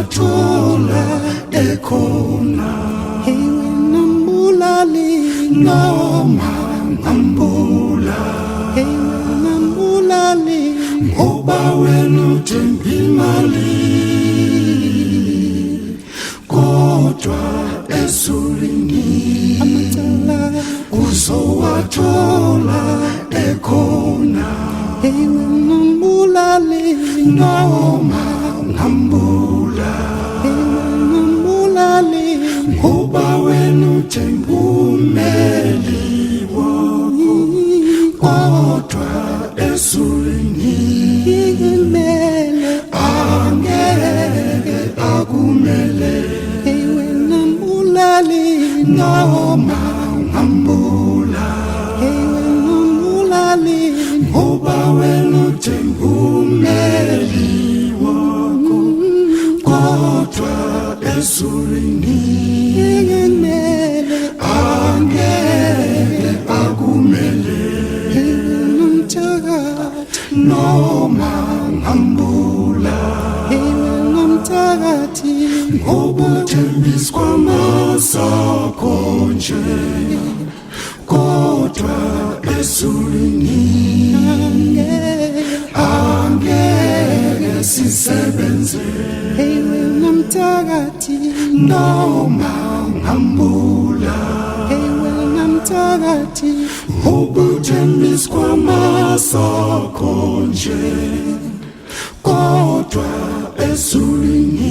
wathola ekhona ewe nambulali noma ngambula ewe nambulali ngoba wena uthemba imali kodwa ezulwini amacala uzowathola ekhona ewe nambulali noma ngambula ewe nambulali ngoba wena uthemba umeli wakho kodwa ezulwini kumele angeke akumele ewe nambulali noma ngambula ewe nambulali ngoba wena uthemba umeli wakho kodwa ezulwini kumele angeke akumele ewe nomthakathi noma ngambula ewe nomthakathi ngoba uthembisa kwamasakho nje kodwa ezulwini angeke sisebenze ewe nomthakathi noma ngambula ewe nomthakathi ngoba uthembisa kwamasakho nje kodwa ezulwini